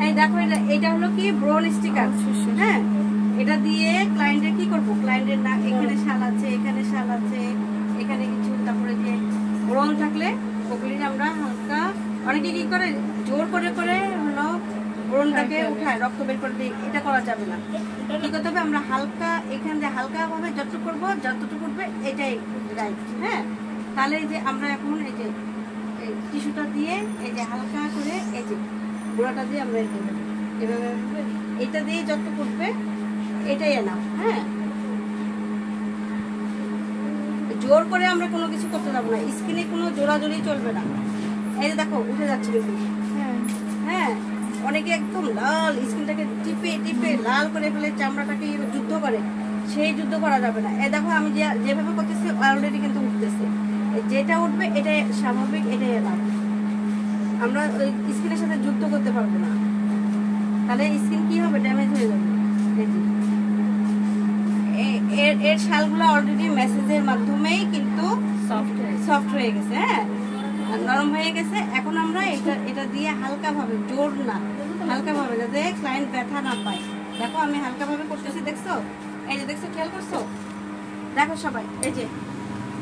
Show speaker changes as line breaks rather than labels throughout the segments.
এই দেখো এটা হলো কি ব্রোন স্টিকার। হ্যাঁ, এটা দিয়ে ক্লায়েন্টের কি করবো, ক্লায়েন্টের না এখানে শাল আছে, এখানে শাল আছে, এখানে কিছু, তারপরে যে ব্রণ থাকলে ওগুলি আমরা হালকা, অনেকে কি করে জোর করে করে হলো ব্রণটাকে উঠায় রক্ত বের করে দিই, এটা করা যাবে না। কি করতে হবে, আমরা হালকা এখান দিয়ে হালকা ভাবে যতটুকু করবো, যতটুকু করবে এটাই রাইট। হ্যাঁ, তাহলে এই যে আমরা এখন এই যে টিস্যুটা দিয়ে এই যে হালকা করে এই যে গোড়াটা দিয়ে আমরা এভাবে এটা দিয়ে যত করবে এটাই না। হ্যাঁ, জোর করে আমরা কোনো কিছু করতে যাবো না, স্কিনে কোনো জোরাজোরি চলবে না। এই যে দেখো উঠে যাচ্ছে দেখুন। হ্যাঁ, অনেকে একদম লাল স্কিনটাকে টিপে টিপে লাল করে ফেলে, চামড়াটাকে যুদ্ধ করে, সেই যুদ্ধ করা যাবে না। এই দেখো আমি যেভাবে করতেছি অলরেডি কিন্তু উঠতেছে, যেটা উঠবে এটাই স্বাভাবিক, এটাই লাভ। আমরা ওই স্কিনের সাথে যুদ্ধ করতে পারবো না, তাহলে স্কিন কি হবে, ড্যামেজ হয়ে যাবে। এর শালগুলো অলরেডি মেসেজের মাধ্যমেই কিন্তু সফট হয়ে গেছে। হ্যাঁ, নরম হয়ে গেছে। এখন আমরা এটা দিয়ে হালকা ভাবে, জোর না, হালকা ভাবে, যাতে ক্লায়েন্ট ব্যথা না পায়। দেখো আমি হালকা ভাবে করতেছি, দেখছো? এই যে দেখছো, খেয়াল করছো? দেখো সবাই, এই যে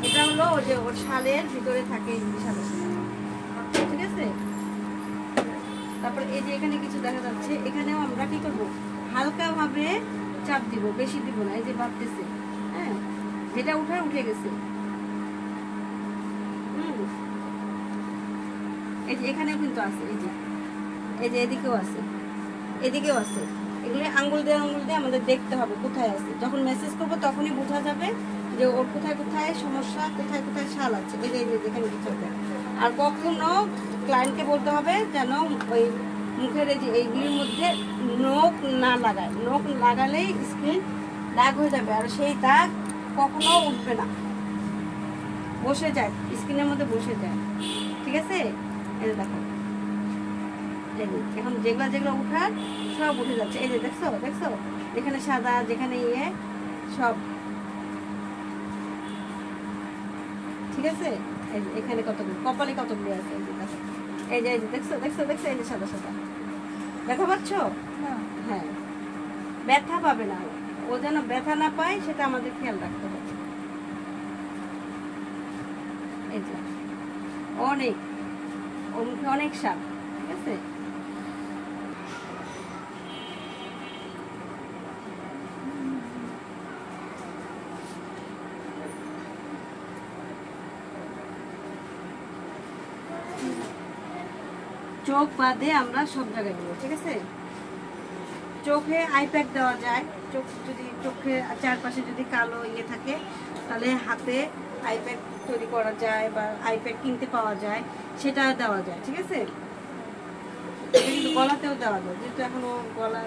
এটা হলো ওই যে ওর শালের ভিতরে থাকে শালের, ঠিক আছে? তারপর এই যে এখানে কিছু দেখা যাচ্ছে, এখানেও আমরা কি করবো, হালকা ভাবে চাপ দিব, বেশি দিব না। এই যে ভাবতেছে, হ্যাঁ, যেটা উঠে গেছে। এই যে এখানেও কিন্তু আছে, এই যে এদিকেও আছে, এদিকেও আছে। এগুলো আঙ্গুল দিয়ে আমাদের দেখতে হবে কোথায় আছে। যখন মেসেজ করবো তখনই বোঝা যাবে যে ওর কোথায় কোথায় সমস্যা, কোথায় কোথায় শাল আছে। এই যে যেখানে কিছু। আর কখনো ক্লায়েন্টকে বলতে হবে যেন ওই মুখের এই যে এইগুলির মধ্যে নখ না লাগায়। নখ লাগালেই স্কিন দাগ হয়ে যাবে, আর সেই দাগ কখনো উঠবে না, বসে যায়, স্কিনের মধ্যে বসে যায়। ঠিক আছে? এই দেখো, এখন যেগুলো উঠার সব উঠে যাচ্ছে। এই যে দেখছো, যেখানে সাদা, যেখানে সব ঠিক আছে। এই যে এখানে কতগুলো, কপালে কতগুলো আছে, এই যে দেখছো, এই যে সাদা সাদা, ব্যথা পাচ্ছ? হ্যাঁ, ব্যথা পাবে না, ও যেন ব্যথা না পায় সেটা আমাদের খেয়াল রাখতে হবে। এই যে অনেক, ওর মুখে অনেক সাপ, ঠিক আছে? চোখ বাদে আমরা সব জায়গায় দেবো, ঠিক আছে? চোখে আইপ্যাক দেওয়া যায়। চোখ যদি চোখের চারপাশে যদি কালো থাকে, তাহলে হাতে আইপ্যাক তৈরি করা যায়, বা আইপ্যাক কিনতে পাওয়া যায়, সেটা দেওয়া যায়, ঠিক আছে? কিন্তু গলাতেও দেওয়া যায়, যেহেতু এখনো গলা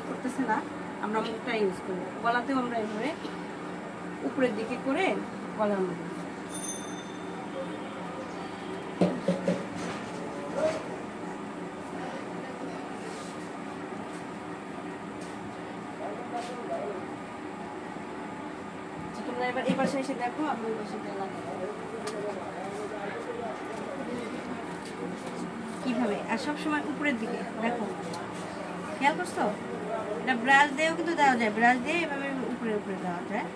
করতেছে না, আমরা মুখটা ইউজ করি। গলাতেও আমরা এভাবে উপরের দিকে করে গলার মধ্যে এবার এই পাশে এসে দেখো, আপনার পাশে কিভাবে, আর সবসময় উপরের দিকে দেখো, খেয়াল করছো? এটা ব্রাশ দিয়েও কিন্তু দেওয়া যায়, ব্রাশ দিয়ে এভাবে উপরে উপরে দেওয়া যায়।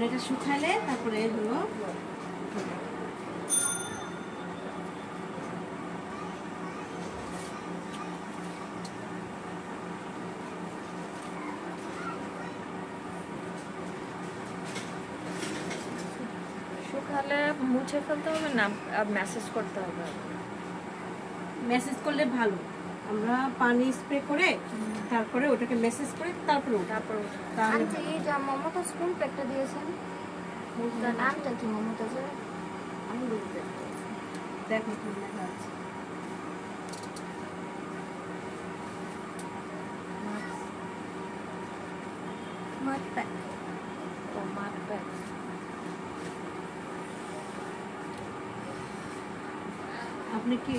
এটা শুকালে তারপরে হলো
শুকালে মুছে ফেলতে হবে না, মেসেজ করতে হবে?
মেসেজ করলে ভালো, আমরা পানি স্প্রে করে তারপরে ওটাকে মেসেজ করে তারপরে
আন্টি এই যে মমতাজ কোন প্যাকটা দিয়েছেন, নামটা কি মমতাজের? আমি বলতে
দেখো কি লেখা আছে, মাট প্যাক।
ও মাট প্যাক।
আপনি কি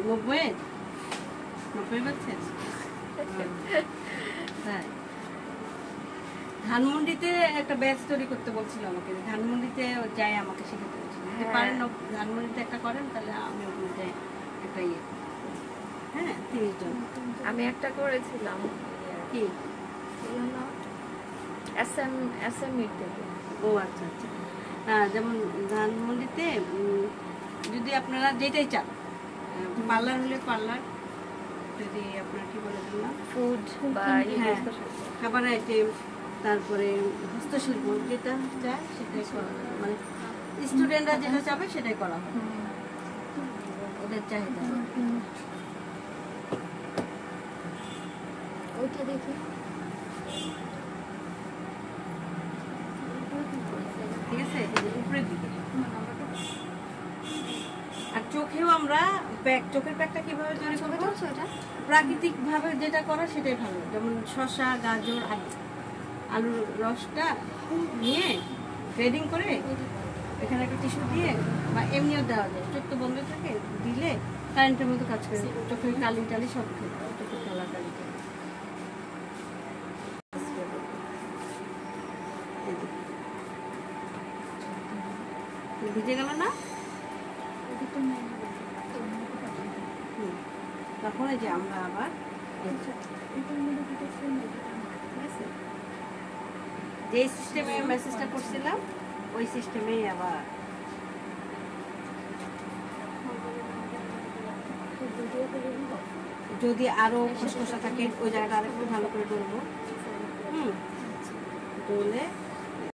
90 পাচ্ছেন? হ্যাঁ, ধানমন্ডিতে একটা ব্যাচ তৈরি করতে বলছিল আমাকে, ধানমন্ডিতে যাই আমাকে শেখাতে বলছিল। যদি পারেন ধানমন্ডিতে একটা করেন তাহলে আমি ওখানে যাই একটা ইয়ে, হ্যাঁ 30 জন।
আমি একটা করেছিলাম
কি
এসএমই থেকে।
ও আচ্ছা আচ্ছা, যেমন ধানমন্ডিতে যদি আপনারা যেটাই চান, পার্লার হলে পার্লার, যদি আপনার কি বলে না
ফুড বা
হ্যাঁ খাবার আইটেম, তারপরে হস্তশিল্প যেটা চায় সেটাই করা হয়। মানে স্টুডেন্টরা যেটা চাবে সেটাই করা হয়, ওদের চাহিদা।
ওইটা দেখি
ঠিক আছে, এই যে উপরের দিকে। আর চোখেও আমরা চোখের প্যাকটা কিভাবে তৈরি করবো, প্রাকৃতিক ভাবে যেটা করা সেটাই ভালো। যেমন শসা, গাজর, আলুর রসটা নিয়ে গ্রেডিং করে এখানে একটা টিস্যু দিয়ে, বা এমনিও দেওয়া যায়, চোখ তো বন্ধ থাকে, দিলে কারেন্টের মতো কাজ করে, চোখের কালি টালি সব খেতে, চোখের কালা কালি টালি। ভিজে গেল না? তখন এই যে আমরা আবার যে সিস্টেমে মেসেজটা করছিলাম ওই সিস্টেমেই আবার যদি আরো খসখসা থাকে ওই জায়গাটা আরেকটু ভালো করে ডলবো, ডলে